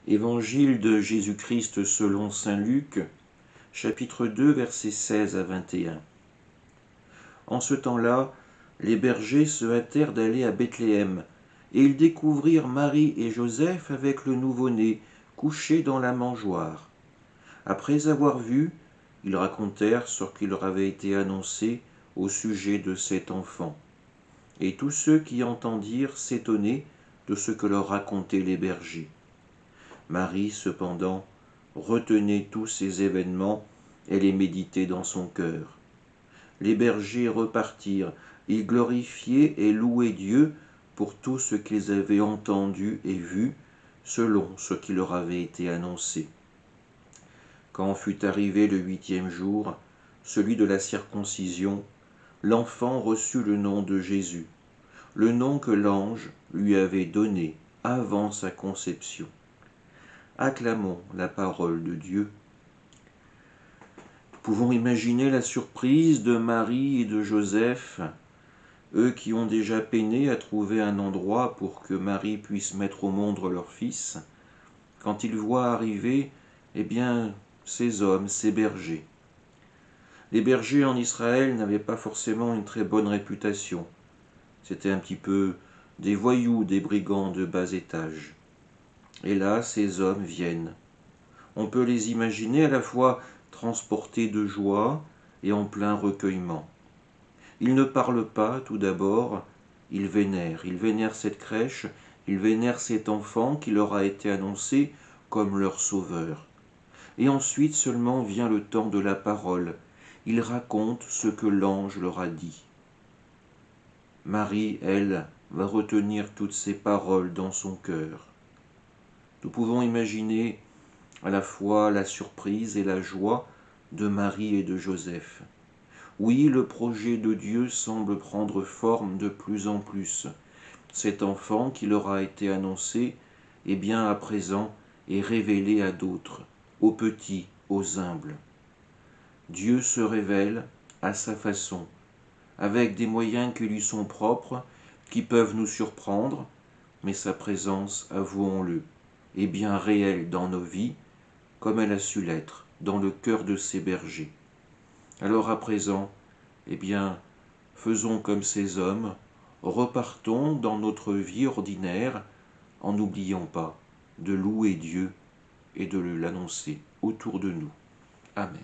Évangile de Jésus-Christ selon saint Luc, chapitre 2, versets 16 à 21. En ce temps-là, les bergers se hâtèrent d'aller à Bethléem, et ils découvrirent Marie et Joseph avec le nouveau-né, couché dans la mangeoire. Après avoir vu, ils racontèrent ce qui leur avait été annoncé au sujet de cet enfant. Et tous ceux qui entendirent s'étonnaient de ce que leur racontaient les bergers. Marie, cependant, retenait tous ces événements et les méditait dans son cœur. Les bergers repartirent, ils glorifiaient et louaient Dieu pour tout ce qu'ils avaient entendu et vu, selon ce qui leur avait été annoncé. Quand fut arrivé le 8e jour, celui de la circoncision, l'enfant reçut le nom de Jésus, le nom que l'ange lui avait donné avant sa conception. Acclamons la parole de Dieu. Nous pouvons imaginer la surprise de Marie et de Joseph, eux qui ont déjà peiné à trouver un endroit pour que Marie puisse mettre au monde leur fils, quand ils voient arriver, ces hommes, ces bergers. Les bergers en Israël n'avaient pas forcément une très bonne réputation. C'était un petit peu des voyous, des brigands de bas étage. Et là, ces hommes viennent. On peut les imaginer à la fois transportés de joie et en plein recueillement. Ils ne parlent pas, tout d'abord, ils vénèrent cette crèche, ils vénèrent cet enfant qui leur a été annoncé comme leur sauveur. Et ensuite seulement vient le temps de la parole. Ils racontent ce que l'ange leur a dit. Marie, elle, va retenir toutes ces paroles dans son cœur. Nous pouvons imaginer à la fois la surprise et la joie de Marie et de Joseph. Oui, le projet de Dieu semble prendre forme de plus en plus. Cet enfant qui leur a été annoncé, à présent, est révélé à d'autres, aux petits, aux humbles. Dieu se révèle à sa façon, avec des moyens qui lui sont propres, qui peuvent nous surprendre, mais sa présence, avouons-le, est bien réelle dans nos vies, comme elle a su l'être dans le cœur de ses bergers. Alors à présent, faisons comme ces hommes, repartons dans notre vie ordinaire en n'oubliant pas de louer Dieu et de l'annoncer autour de nous. Amen.